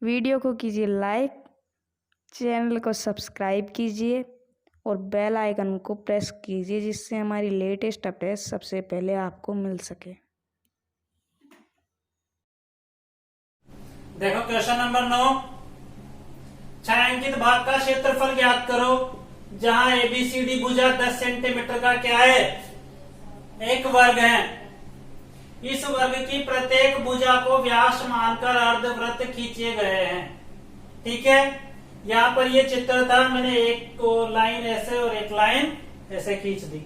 Video को कीजिए like, channel को सब्सक्राइब कीजिए और बेल आइकन को प्रेस कीजिए जिससे हमारी लेटेस्ट अपडेट सबसे पहले आपको मिल सके। देखो क्वेश्चन नंबर 9, छायांकित भाग का क्षेत्रफल ज्ञात करो जहां एबीसीडी भुजा 10 सेंटीमीटर का क्या है, एक वर्ग है। इस वर्ग की प्रत्येक भुजा को व्यास मानकर अर्धवृत्त खींचे गए हैं। ठीक है, यहाँ पर ये चित्र था, मैंने एक को लाइन ऐसे और एक लाइन ऐसे खींच दी।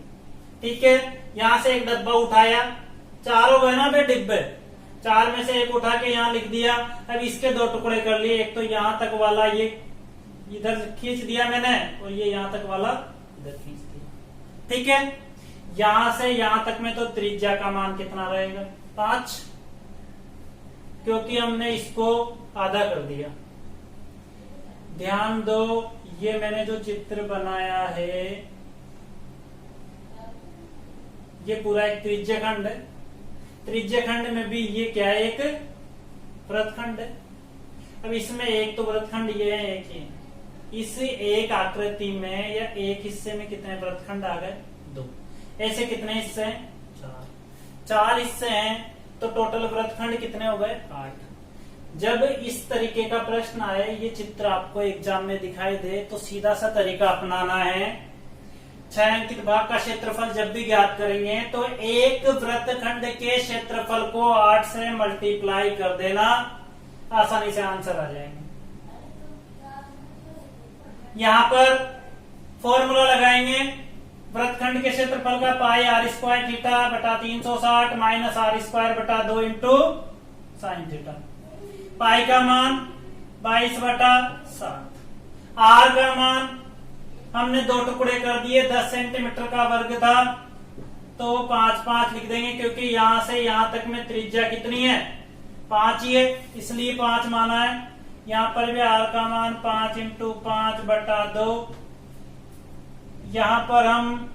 ठीक है, यहाँ से एक डब्बा उठाया, चारों गए ना बे डिब्बे, चार में से एक उठा के यहाँ लिख दिया। अब इसके दो टुकड़े कर लिए, एक तो यहाँ तक वाला ये इधर खींच दिया मैंने और ये यहाँ तक वाला इधर खींच दिया। ठीक है, यहां से यहां तक में तो त्रिज्या का मान कितना रहेगा, 5, क्योंकि हमने इसको आधा कर दिया। ध्यान दो, ये मैंने जो चित्र बनाया है ये पूरा एक त्रिज्यखंड है। त्रिज्यखंड में भी ये क्या है, एक वृत्तखंड है। अब इसमें एक तो वृत्तखंड ये है, एक ही। इस एक आकृति में या एक हिस्से में कितने वृत्तखंड आ गए, 2। ऐसे कितने हिस्से हैं, 4 हिस्से हैं, तो टोटल वृत्तखंड कितने हो गए, 8। जब इस तरीके का प्रश्न आए, ये चित्र आपको एग्जाम में दिखाई दे, तो सीधा सा तरीका अपनाना है। छायांकित भाग का क्षेत्रफल जब भी ज्ञात करेंगे तो एक वृत्तखंड के क्षेत्रफल को 8 से मल्टीप्लाई कर देना, आसानी से आंसर आ जाएंगे। यहां पर फॉर्मूला लगाएंगे, वृत्तखंड के क्षेत्रफल का पाई r स्क्वायर थीटा बटा 360 माइनस r स्क्वायर बटा 2 इंटू साइन थीटा। पाई का मान 22 बटा 7। r का मान हमने दो टुकड़े कर दिए, 10 सेंटीमीटर का वर्ग था तो 5 लिख देंगे, क्योंकि यहां से यहां तक में त्रिज्या कितनी है, 5 ही है, इसलिए 5 माना है। यहां पर भी r का मान 5 इंटू 5 बटा 2। यहां पर हम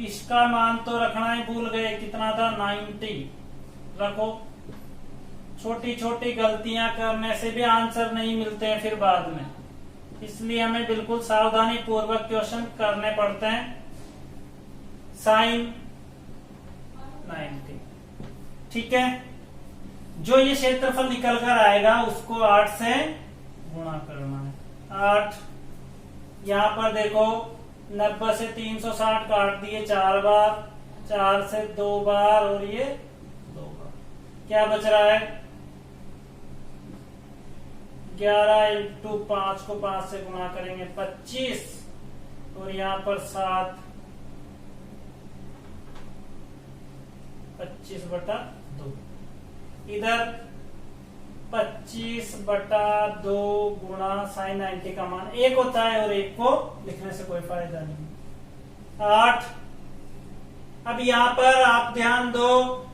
इसका मान तो रखना ही भूल गए, कितना था, 90 रखो। छोटी छोटी गलतियां करने से भी आंसर नहीं मिलते हैं फिर बाद में, इसलिए हमें बिल्कुल सावधानी पूर्वक क्वेश्चन करने पड़ते हैं। साइन 90। ठीक है, जो ये क्षेत्रफल निकल कर आएगा उसको 8 से गुणा करना है। 8, यहां पर देखो 90 से 360 काट दिए 4 बार, 4 से 2 बार और ये 2 बार, क्या बच रहा है, 11 इंटू 5 को 5 से गुणा करेंगे 25 और यहाँ पर 7, 25 बटा 2। इधर 25 बटा 2 गुणा साइन 90 का मान 1 होता है और 1 को लिखने से कोई फायदा नहीं। 8। अब यहाँ पर आप ध्यान दो,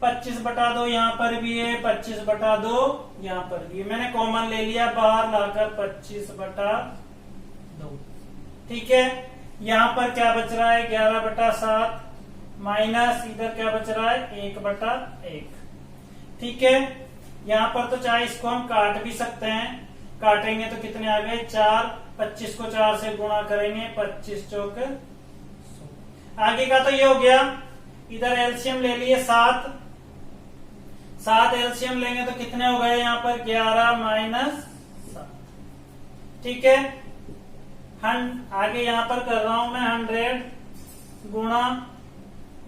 25 बटा 2 यहाँ पर भी है, 25 बटा 2 यहाँ पर भी है। मैंने कॉमन ले लिया बाहर लाकर 25 बटा 2। ठीक है, यहाँ पर क्या बच रहा है, 11 बटा 7 माइनस इधर क्या बच रहा है, 1 बटा 1। ठीक है, यहाँ पर तो चाहे इसको हम काट भी सकते हैं, काटेंगे तो कितने आ गए, 4। 25 को 4 से गुणा करेंगे, 25 चौक 100। आगे का तो ये हो गया। इधर एलसीएम ले लिए 7 एलसीएम लेंगे तो कितने हो गए, यहाँ पर 11 माइनस 7। ठीक है, आगे यहाँ पर कर रहा हूं मैं 100 गुणा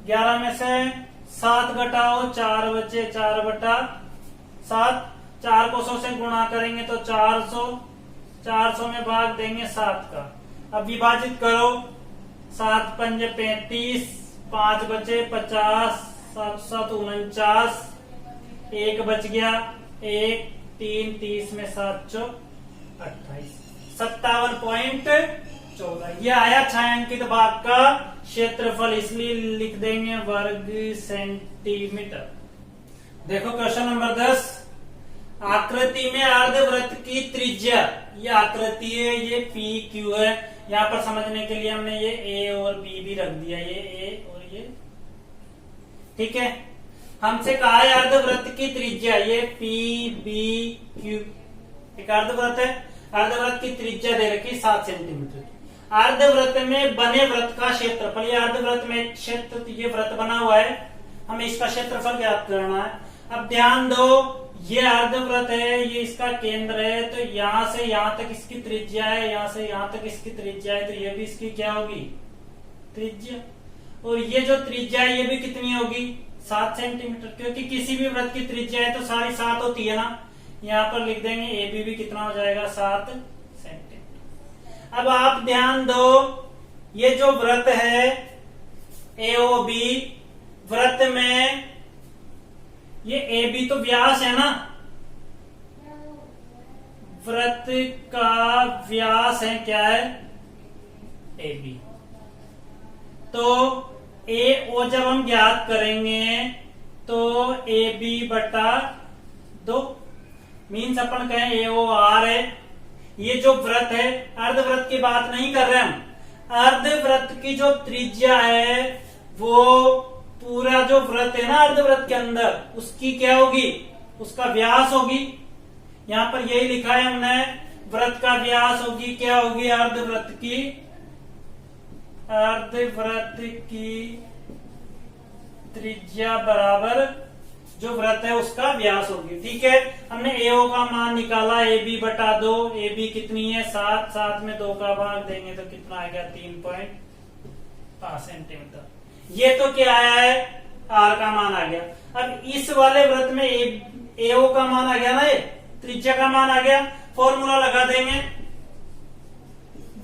11 में से 7 घटाओ, 4 बचे, 4 बटा 7। 4 को 100 से गुणा करेंगे तो 400, 400 में भाग देंगे 7 का। अब विभाजित करो, 7 पंजे 35, 5 बचे 50, 7 7 49, 1 बच गया, 1 3 30 में 7 चौक 28, 57.14। ये आया छायांकित भाग का क्षेत्रफल, इसलिए लिख देंगे वर्ग सेंटीमीटर। देखो क्वेश्चन नंबर 10, आकृति में अर्धवृत्त की त्रिज्या, ये आकृति है, ये पी क्यू है। यहाँ पर समझने के लिए हमने ये ए और बी भी रख दिया, ये ए और ये। ठीक है, हमसे कहा है अर्धवृत्त की त्रिज्या, ये पी बी क्यू एक अर्धवृत्त है, अर्धवृत्त की त्रिज्या दे रखी 7 सेंटीमीटर। अर्धवृत्त में बने वृत्त का क्षेत्रफल, ये अर्धवृत्त में क्षेत्र, ये वृत्त बना हुआ है, हमें इसका क्षेत्रफल ज्ञात करना है। अब ध्यान दो, ये अर्धवृत्त है, ये इसका केंद्र है, तो यहां से यहां तक इसकी त्रिज्या है, यहां से यहां तक इसकी त्रिज्या है, तो ये भी इसकी क्या होगी, त्रिज्या। और ये जो त्रिज्या है ये भी कितनी होगी, 7 सेंटीमीटर, क्योंकि किसी भी वृत्त की त्रिज्या है तो सारी 7 होती है ना। यहाँ पर लिख देंगे ए बी कितना हो जाएगा, 7 सेंटीमीटर। अब आप ध्यान दो, ये जो वृत्त है AOB, वृत्त में ये AB तो व्यास है ना, वृत्त का व्यास है क्या है, AB। तो AO जब हम ज्ञात करेंगे तो AB बटा 2, मीन्स अपन कहें AOR है। ये जो वृत्त है, अर्धवृत्त की बात नहीं कर रहे हम, अर्धवृत्त की जो त्रिज्या है वो पूरा जो वृत्त है ना अर्धवृत्त के अंदर, उसकी क्या होगी, उसका व्यास होगी। यहां पर यही लिखा है हमने, वृत्त का व्यास होगी क्या होगी, अर्धवृत्त की त्रिज्या बराबर जो वृत्त है उसका व्यास होगी। ठीक है, हमने AO का मान निकाला, AB बटा 2, AB कितनी है 7, 7 में 2 का भाग देंगे तो कितना आएगा 3.5 सेंटीमीटर। ये तो क्या आया है, R का मान आ गया। अब इस वाले वृत्त में AO का मान आ गया ना, ये त्रिज्या का मान आ गया, फॉर्मूला लगा देंगे,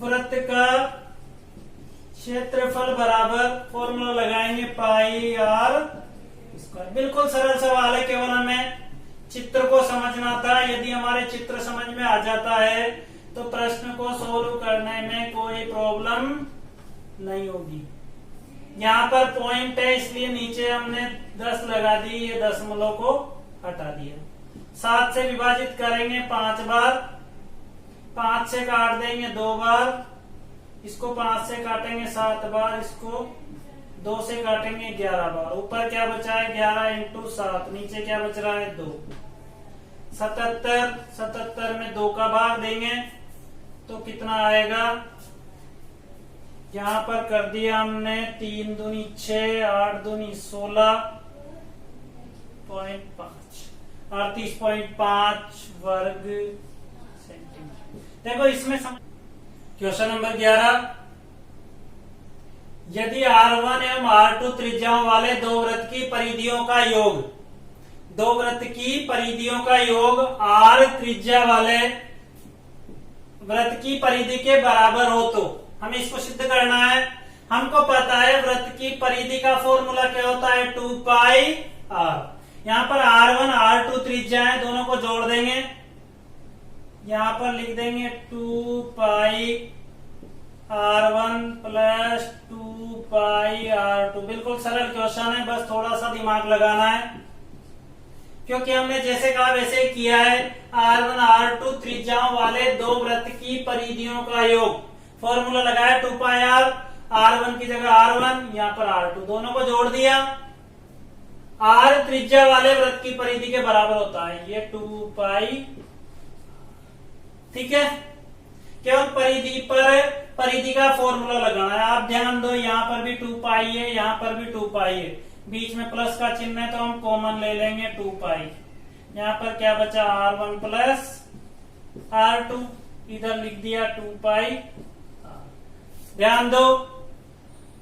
वृत्त का क्षेत्रफल बराबर, फॉर्मूला लगाएंगे पाई R स्क्वायर। बिल्कुल सरल सवाल है, केवल हमें चित्र को समझना था। यदि हमारे चित्र समझ में आ जाता है तो प्रश्न को सोल्व करने में कोई प्रॉब्लम नहीं होगी। यहाँ पर पॉइंट है इसलिए नीचे हमने 10 लगा दी, ये दशमलव को हटा दिया। 7 से विभाजित करेंगे 5 बार, 5 से काट देंगे 2 बार, इसको 5 से काटेंगे 7 बार, इसको 2 से काटेंगे 11 बार। ऊपर क्या बचा है 11 इंटू 7, नीचे क्या बच रहा है 2, 77, 77 में 2 का भाग देंगे तो कितना आएगा, यहां पर कर दिया हमने 3 दूनी 6, 8 दूनी 16.5, 38.5 वर्ग सेंटीमीटर। देखो इसमें क्वेश्चन नंबर 11, यदि R1 एवं R2 त्रिज्याओं वाले दो वृत्त की परिधियों का योग, दो वृत्त की परिधियों का योग R त्रिज्या वाले वृत्त की परिधि के बराबर हो तो हमें इसको सिद्ध करना है। हमको पता है वृत्त की परिधि का फॉर्मूला क्या होता है, 2 पाई R। यहाँ पर R1 R2 त्रिज्या है, दोनों को जोड़ देंगे, यहाँ पर लिख देंगे 2 पाई R1 प्लस 2 पाई R2। बिल्कुल सरल क्वेश्चन है, बस थोड़ा सा दिमाग लगाना है, क्योंकि हमने जैसे कहा वैसे किया है। R1 R2 त्रिज्याओं वाले दो वृत्त की परिधियों का योग, फॉर्मूला लगाया 2 पाई R, R1 की जगह R1, यहाँ पर R2, दोनों को जोड़ दिया। R त्रिज्या वाले वृत्त की परिधि के बराबर होता है, ये 2 पाई। ठीक है, केवल परिधि पर परिधि का फॉर्मूला लगाना है। आप ध्यान दो, यहाँ पर भी 2 पाई है, यहाँ पर भी 2 पाई है, बीच में प्लस का चिन्ह है तो हम कॉमन ले लेंगे 2 पाई। यहाँ पर क्या बचा R1 प्लस R2, इधर लिख दिया 2 पाई। ध्यान दो,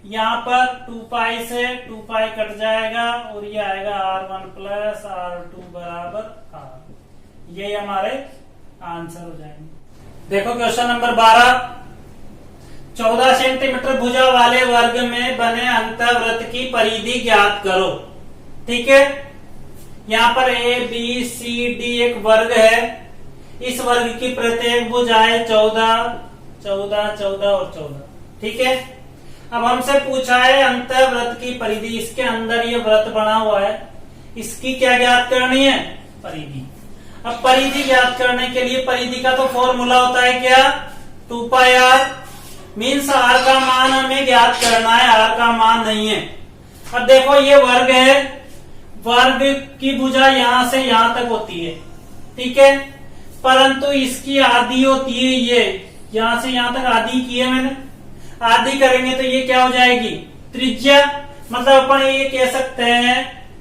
यहाँ पर 2 पाई से 2 पाई कट जाएगा और ये आएगा R1 प्लस R2 बराबर R। ये हमारे आंसर हो जाएंगे। देखो क्वेश्चन नंबर 12, 14 सेंटीमीटर भुजा वाले वर्ग में बने अंतःवृत्त की परिधि ज्ञात करो। ठीक है, यहाँ पर ABCD एक वर्ग है, इस वर्ग की प्रत्येक भुजाएं 14, 14, 14 और 14। ठीक है, अब हमसे पूछा है अंतःवृत्त की परिधि, इसके अंदर ये वृत्त बना हुआ है, इसकी क्या ज्ञात करनी है, परिधि। अब परिधि ज्ञात करने के लिए परिधि का तो फॉर्मूला होता है क्या, 2 पाई R, मीन्स R का मान हमें ज्ञात करना है, R का मान नहीं है। अब देखो ये वर्ग है, वर्ग की भुजा यहां से यहां तक होती है, ठीक है, परंतु इसकी आधी होती है ये, यहां से यहां तक आधी की है मैंने, आधी करेंगे तो ये क्या हो जाएगी, त्रिज्या। मतलब अपन ये कह सकते हैं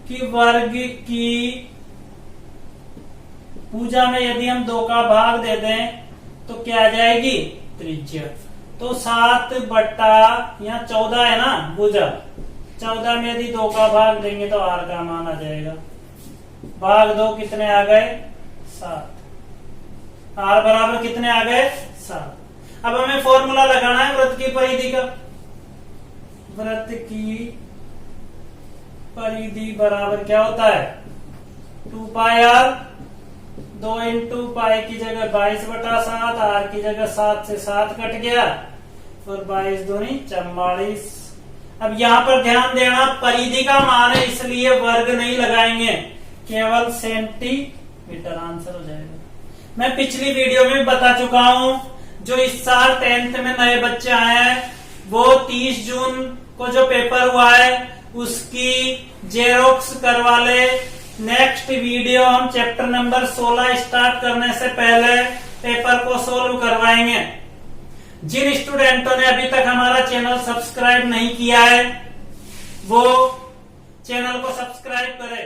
कि वर्ग की भुजा में यदि हम 2 का भाग दे दें तो क्या आ जाएगी, त्रिज्या। तो 7 बट्टा यहाँ 14 है ना भुजा, 14 में यदि 2 का भाग देंगे तो r का मान आ जाएगा, भाग 2 कितने आ गए, 7, r बराबर कितने आ गए, 7। अब हमें फॉर्मूला लगाना है वृत्त की परिधि का। वृत्त की परिधि बराबर क्या होता है, 2 पाई r, 2 इंटू पाई की जगह 22/7, r की जगह 7 से 7 कट गया और 22 दूनी 44। अब यहाँ पर ध्यान देना परिधि का मान है इसलिए वर्ग नहीं लगाएंगे, केवल सेंटीमीटर आंसर हो जाएगा। मैं पिछली वीडियो में बता चुका हूं, जो इस साल 10th में नए बच्चे आए हैं वो 30 जून को जो पेपर हुआ है उसकी जेरोक्स करवा ले। नेक्स्ट वीडियो हम चैप्टर नंबर 16 स्टार्ट करने से पहले पेपर को सोल्व करवाएंगे। जिन स्टूडेंटों ने अभी तक हमारा चैनल सब्सक्राइब नहीं किया है वो चैनल को सब्सक्राइब करें।